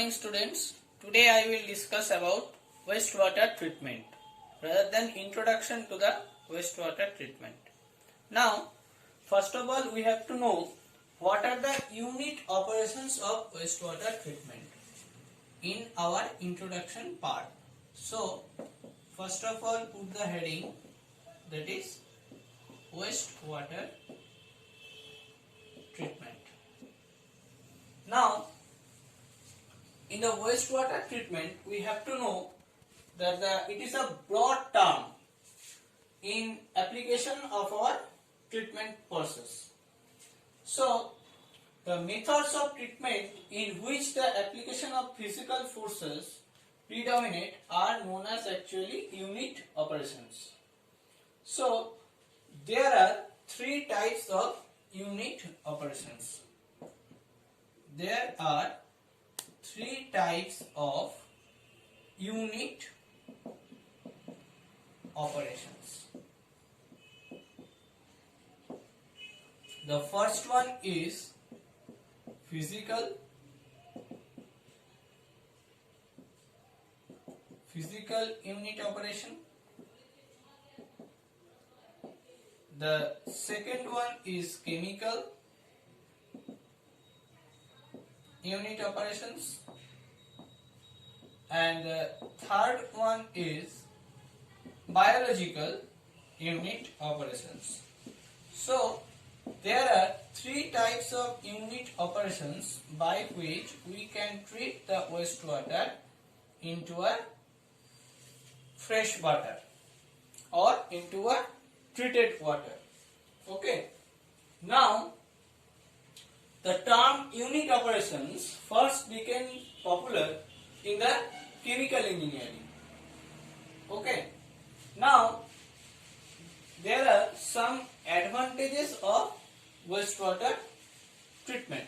morning students. Today I will discuss about wastewater treatment rather than introduction to the wastewater treatment. Now, first of all we have to know what are the unit operations of wastewater treatment in our introduction part. So, first of all put the heading, that is wastewater treatment. Now, in the wastewater treatment, we have to know that it is a broad term in application of our treatment process. So, the methods of treatment in which the application of physical forces predominate are known as actually unit operations. So, there are three types of unit operations. There are three types of unit operations. The first one is physical unit operation. The second one is chemical unit operations, and the third one is biological unit operations. So there are three types of unit operations by which we can treat the wastewater into a fresh water or into a treated water. Okay. Now, the term unit operations first became popular in the chemical engineering. Okay. Now, there are some advantages of wastewater treatment.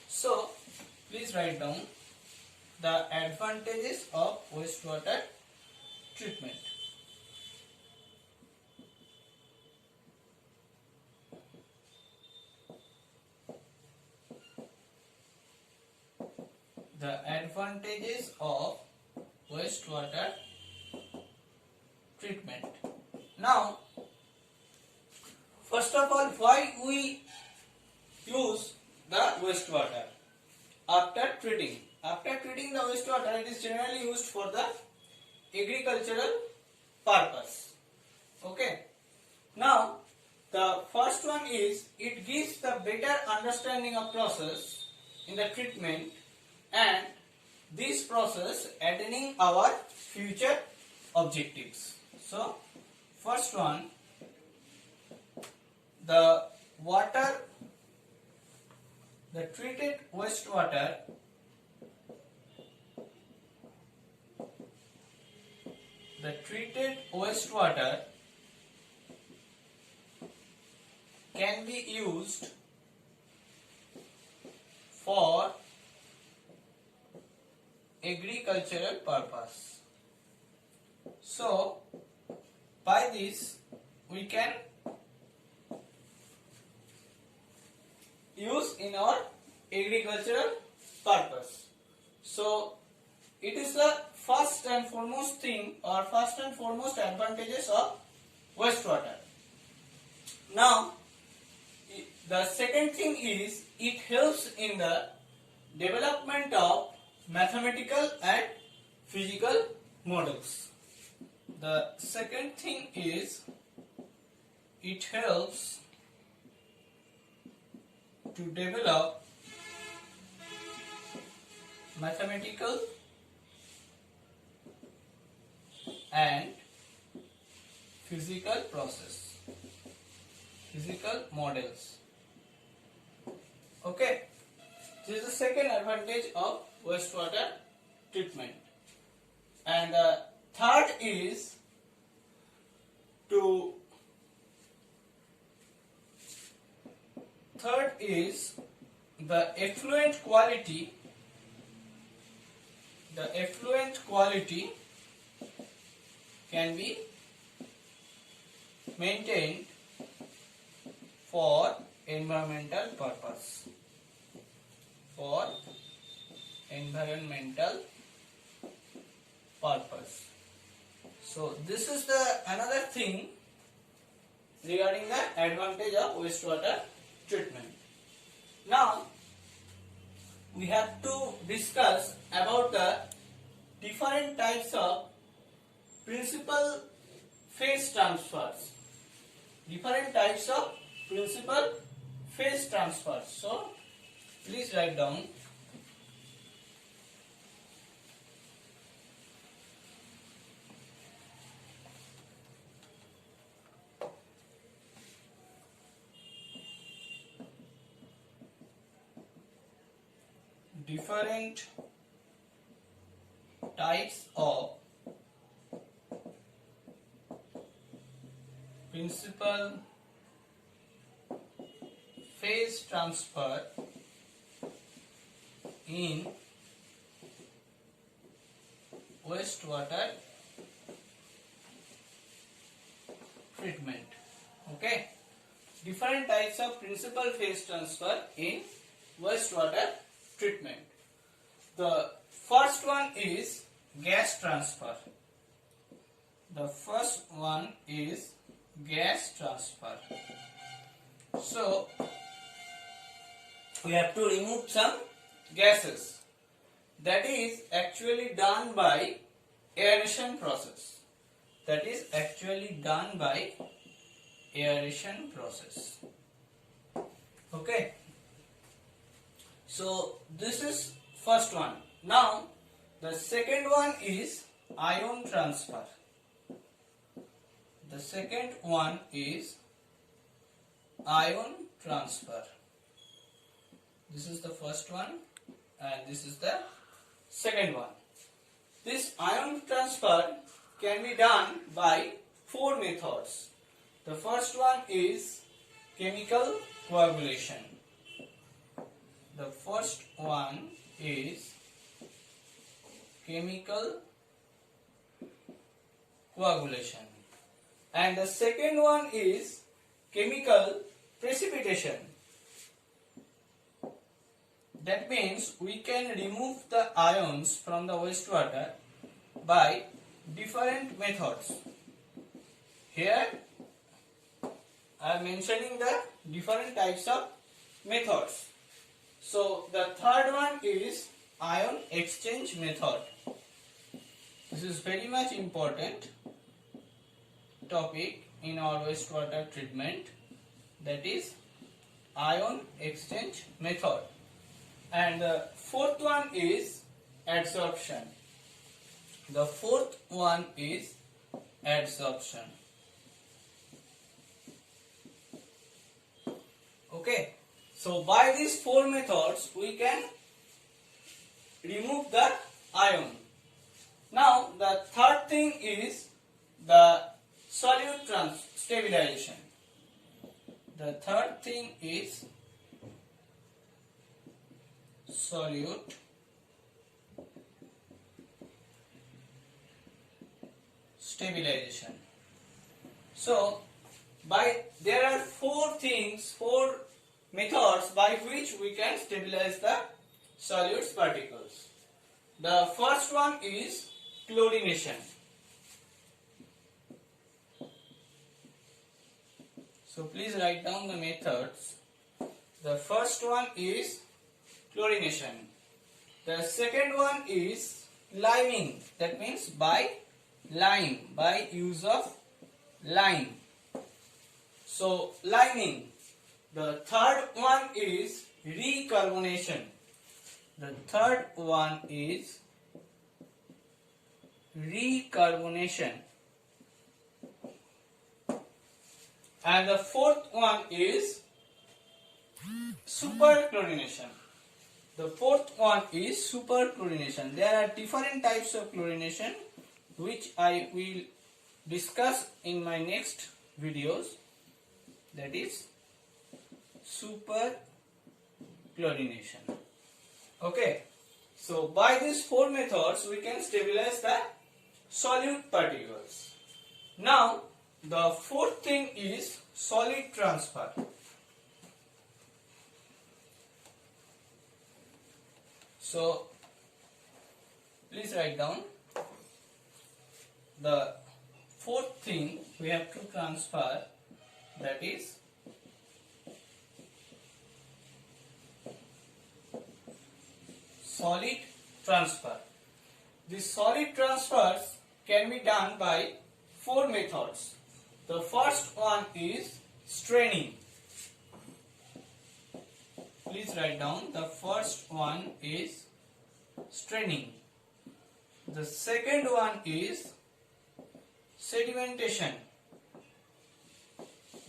So, please write down the advantages of wastewater treatment. The advantages of wastewater treatment. Now, first of all, why we use the wastewater after treating? After treating the wastewater, it is generally used for the agricultural purpose. Okay. Now, the first one is it gives the better understanding of process in the treatment, and this process attaining our future objectives. So, first one, the treated wastewater can be used for agricultural purpose. So, by this we can use in our agricultural purpose. So, it is the first and foremost thing or first and foremost advantages of wastewater. Now, the second thing is it helps in the development of mathematical and physical models. The second thing is it helps to develop mathematical and physical models. Okay, this is the second advantage of wastewater treatment. And the third is the effluent quality. The effluent quality can be maintained for environmental purpose. environmental purpose. So this is the another thing regarding the advantage of wastewater treatment. Now we have to discuss about the different types of principal phase transfers. Different types of principal phase transfers. So please write down. Different types of principal phase transfer in wastewater treatment. Okay, different types of principal phase transfer in wastewater treatment. The first one is gas transfer. The first one is gas transfer. So we have to remove some gases. That is actually done by aeration process. That is actually done by aeration process. Okay. So this is first one. Now the second one is ion transfer. The second one is ion transfer. This is the first one and this is the second one. This ion transfer can be done by four methods. The first one is chemical coagulation. The first one is chemical coagulation and the second one is chemical precipitation. That means we can remove the ions from the wastewater by different methods. Here I am mentioning the different types of methods. So the third one is ion exchange method. This is very much important topic in our wastewater treatment, that is ion exchange method. And the fourth one is adsorption. The fourth one is adsorption. Okay. So by these four methods we can remove the ion. Now the third thing is the solute stabilization. The third thing is solute stabilization. So there are four methods by which we can stabilize the solute particles. The first one is chlorination. So please write down the methods. The first one is chlorination. The second one is liming. That means by use of lime. So liming. The third one is recarbonation. The third one is recarbonation. And the fourth one is superchlorination. The fourth one is superchlorination. There are different types of chlorination which I will discuss in my next videos. That is superchlorination. Okay. So by these four methods we can stabilize the solute particles. Now the fourth thing is solid transfer. So please write down the fourth thing we have to transfer, that is solid transfer. The solid transfers can be done by four methods. The first one is straining. Please write down, the first one is straining. The second one is sedimentation.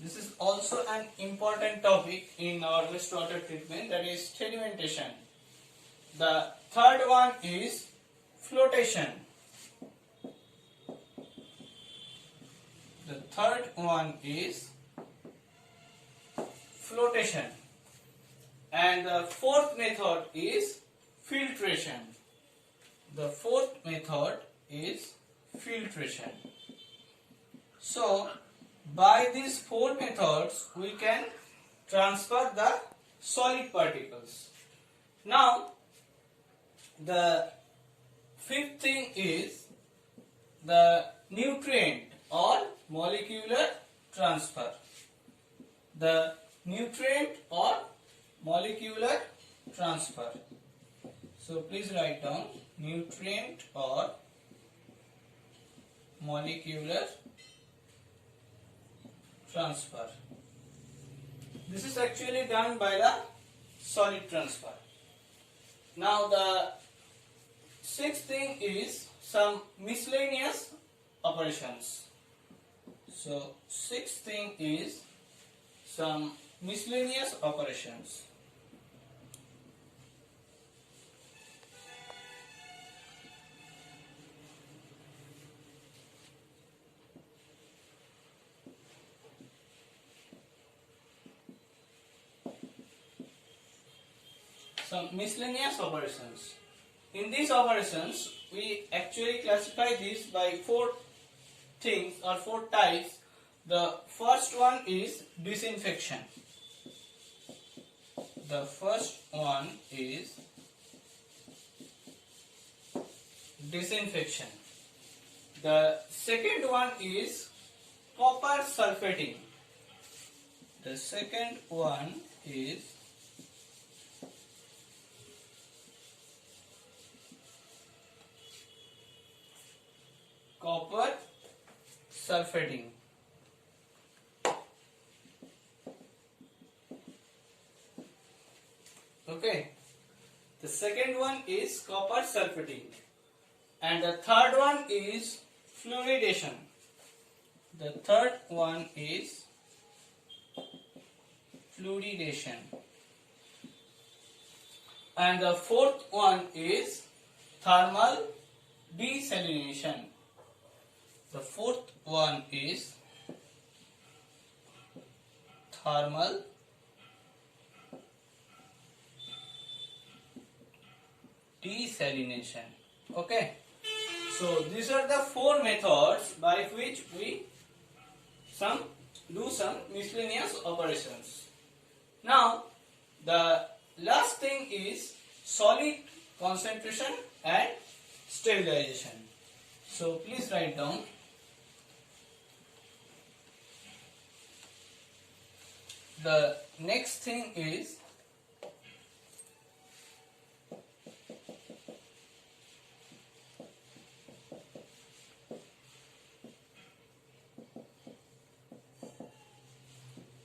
This is also an important topic in our wastewater treatment, that is sedimentation. The third one is flotation. The third one is flotation. And the fourth method is filtration. The fourth method is filtration. So, by these four methods, we can transfer the solid particles. Now, the fifth thing is the nutrient or molecular transfer. The nutrient or molecular transfer. So please write down nutrient or molecular transfer. This is actually done by the solid transfer. Now the sixth thing is some miscellaneous operations. So sixth thing is some miscellaneous operations. Some miscellaneous operations. In these operations, we actually classify these by four things or four types. The first one is disinfection. The first one is disinfection. The second one is copper sulfating. The second one is copper sulfating. Okay, the second one is copper sulfating, and the third one is fluoridation. The third one is fluoridation, and the fourth one is thermal desalination. The fourth one is thermal desalination. Okay, so these are the four methods by which we do some miscellaneous operations. Now the last thing is solid concentration and stabilization. So please write down the next thing is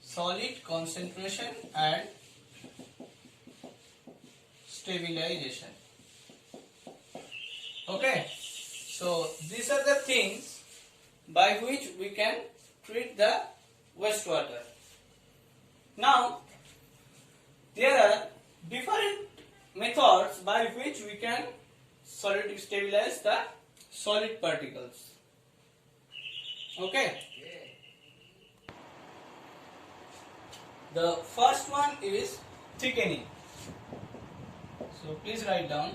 solid concentration and stabilization. Okay, so these are the things by which we can treat the wastewater. Now there are different methods by which we can stabilize the solid particles. Okay. The first one is thickening. So please write down.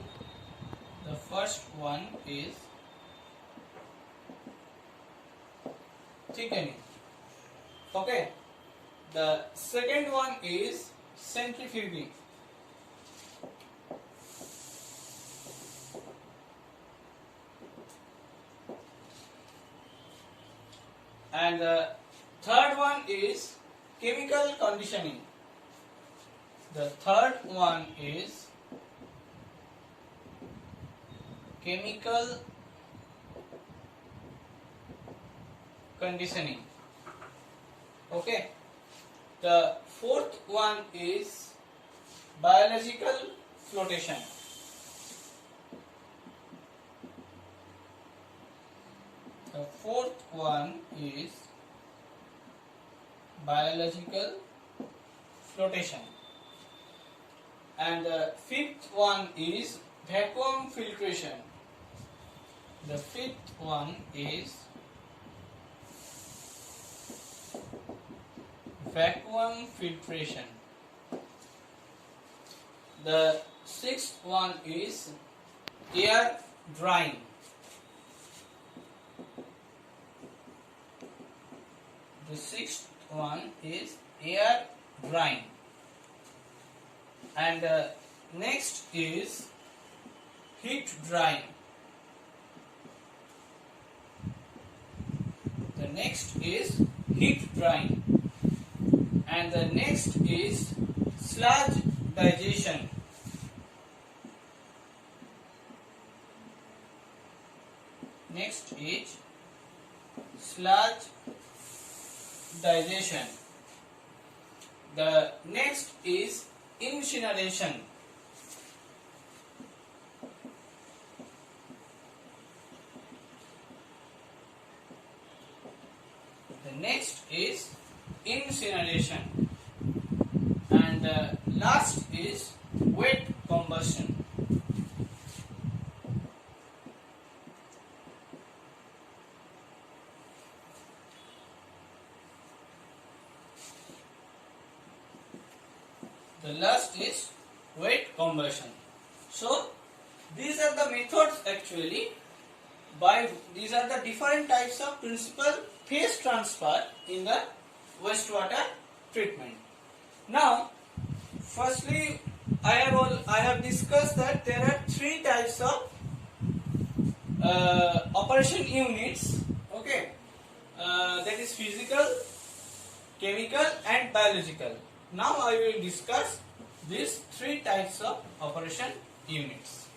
The first one is thickening. Okay. The second one is centrifuging. and the third one is chemical conditioning. The third one is chemical conditioning. Okay. The fourth one is biological flotation. The fourth one is biological flotation. And the fifth one is vacuum filtration. The fifth one is vacuum filtration. The sixth one is air drying. The sixth one is air drying. And next is heat drying. The next is heat drying. And the next is sludge digestion. Next is sludge digestion. The next is incineration. The next is incineration. And the last is wet combustion. The last is wet combustion. So these are the methods actually. These are the different types of principal phase transfer in the wastewater treatment. Now, firstly, I have discussed that there are three types of operation units. Okay, that is physical, chemical, and biological. Now I will discuss these three types of operation units.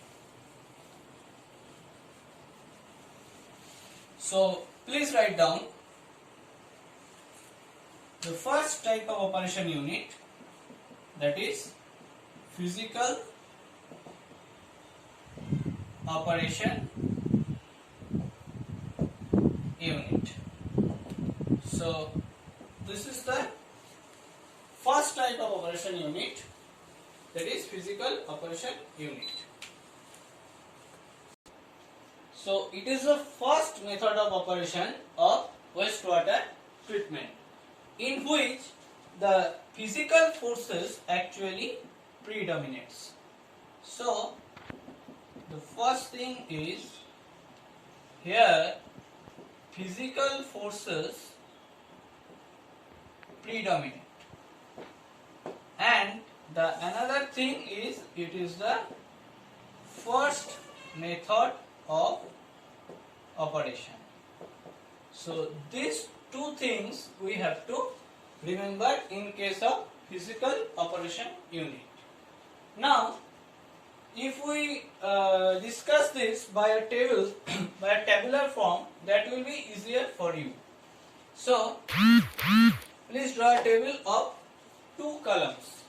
So please write down the first type of operation unit, that is physical operation unit. So this is the first type of operation unit, that is physical operation unit. So it is the first method of operation of wastewater treatment, in which the physical forces actually predominates. So the first thing is, here physical forces predominate, and the another thing is, it is the first method of operation. So these two things we have to remember in case of physical operation unit. Now if we discuss this by a table, by a tabular form, that will be easier for you. So please draw a table of two columns.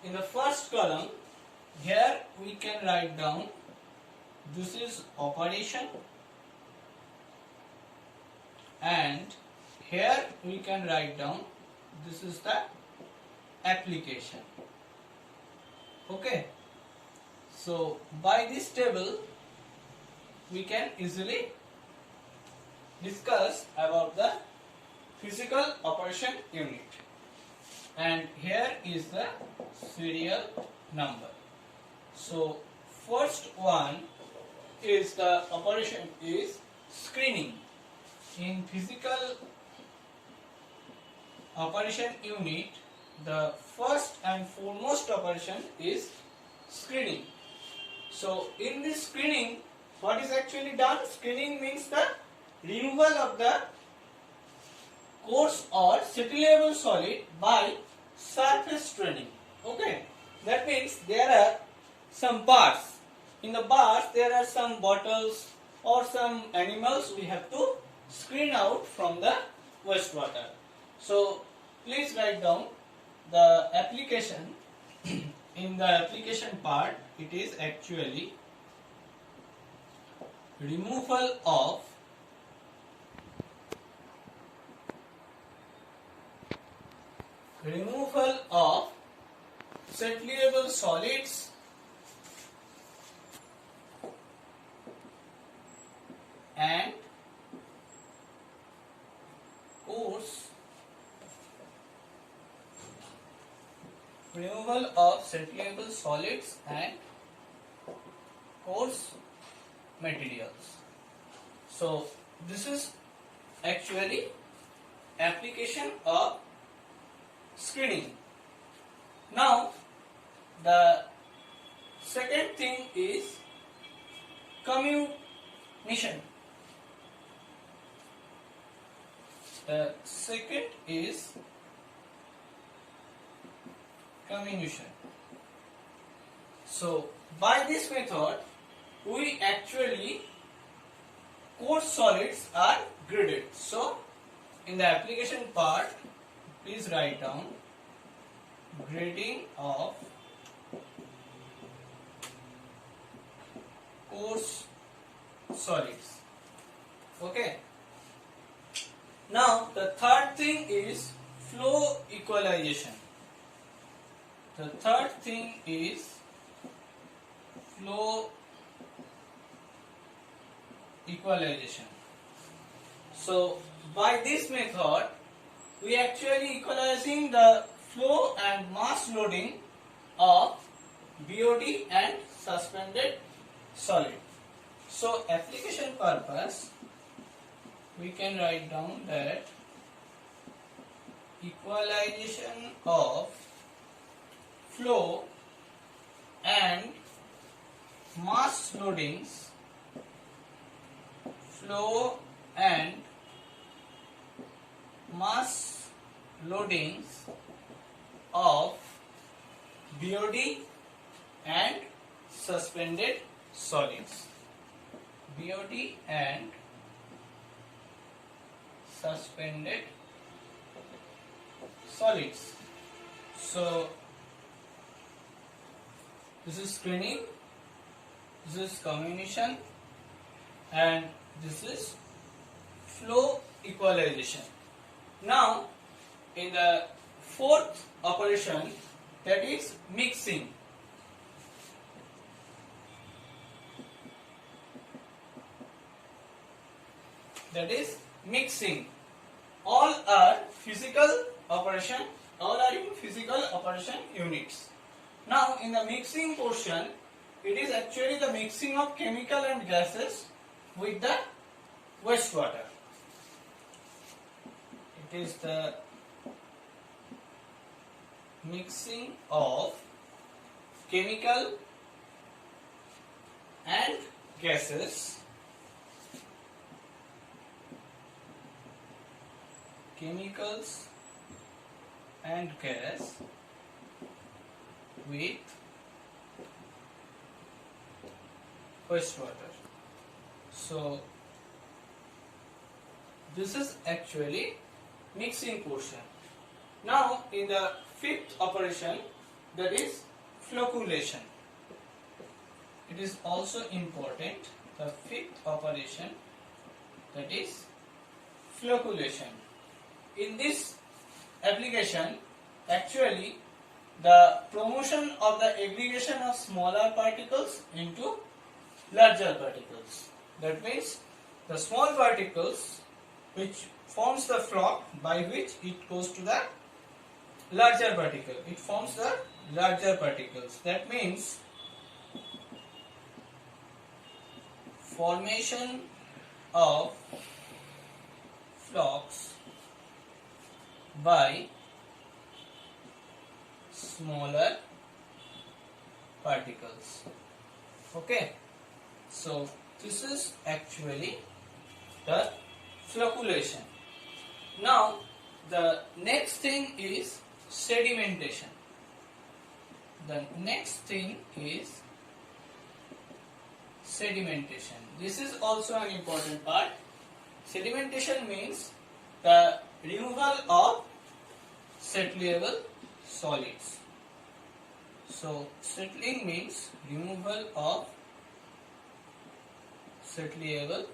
In the first column, here we can write down, this is operation, and here we can write down, this is the application. Okay, so by this table we can easily discuss about the physical operation unit. And here is the serial number. So first one is the operation is screening. In physical operation unit, the first and foremost operation is screening. So in this screening, what is actually done? Screening means the removal of the coarse or settlable solid by surface straining. Okay, that means there are some bars. In the bars there are some bottles or some animals we have to screen out from the wastewater. So please write down the application. In the application part, it is actually removal of settlable solids and coarse materials. So this is actually application of screening. Now the second thing is comminution. The second is comminution. So by this method we actually coarse solids are graded. So in the application part, please write down grading of coarse solids. Okay. Now the third thing is flow equalization. The third thing is flow equalization. So by this method we actually equalizing the flow and mass loading of BOD and suspended solid. So application purpose we can write down that equalization of flow and mass loadings of BOD and suspended solids. BOD and suspended solids. So this is screening, this is comminution, and this is flow equalization. Now in the fourth operation, that is mixing. That is mixing. All are physical operation, all are in physical operation units. Now in the mixing portion, it is actually the mixing of chemical and gases with the wastewater. It is the mixing of chemical and gases with wastewater. So this is actually mixing portion. Now in the fifth operation, that is flocculation. It is also important. The fifth operation, that is flocculation. In this application, actually the promotion of the aggregation of smaller particles into larger particles. That means the small particles which forms the floc, by which it goes to the larger particle. It forms the larger particles. That means formation of flocs by smaller particles. Okay, so this is actually the flocculation. Now the next thing is sedimentation. The next thing is sedimentation. This is also an important part. Sedimentation means the removal of settleable solids. So settling means removal of settleable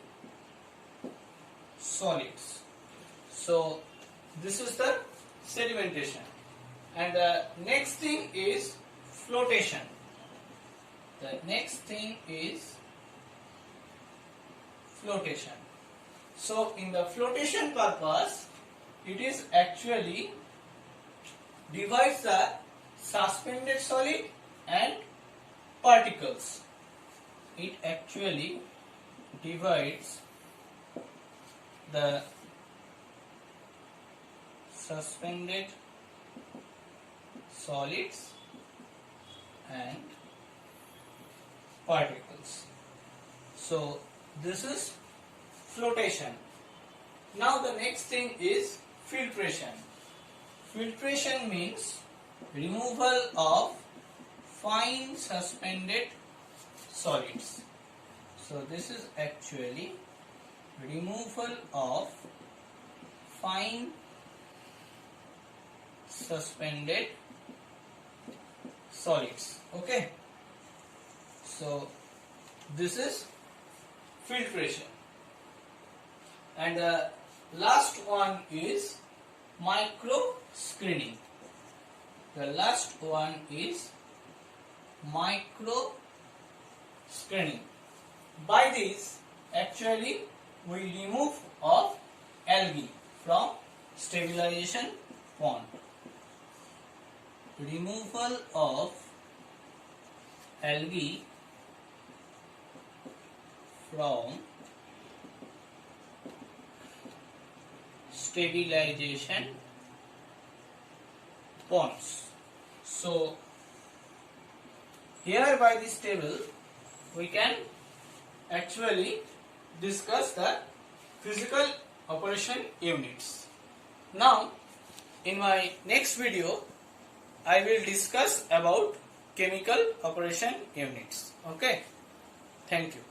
solids. So this is the sedimentation. And the next thing is flotation. The next thing is flotation. So in the flotation purpose, it is actually divides the suspended solid and particles. It actually divides the suspended solids and particles. So this is flotation. Now the next thing is filtration. Filtration means removal of fine suspended solids. So this is actually removal of fine suspended solids. Okay. So this is filtration. And the last one is micro screening. The last one is micro screening. By this, actually, we remove of algae from stabilization pond. Removal of algae from stabilization ponds. So here by this table we can actually discuss the physical operation units. Now in my next video I will discuss about chemical operation units. Okay, thank you.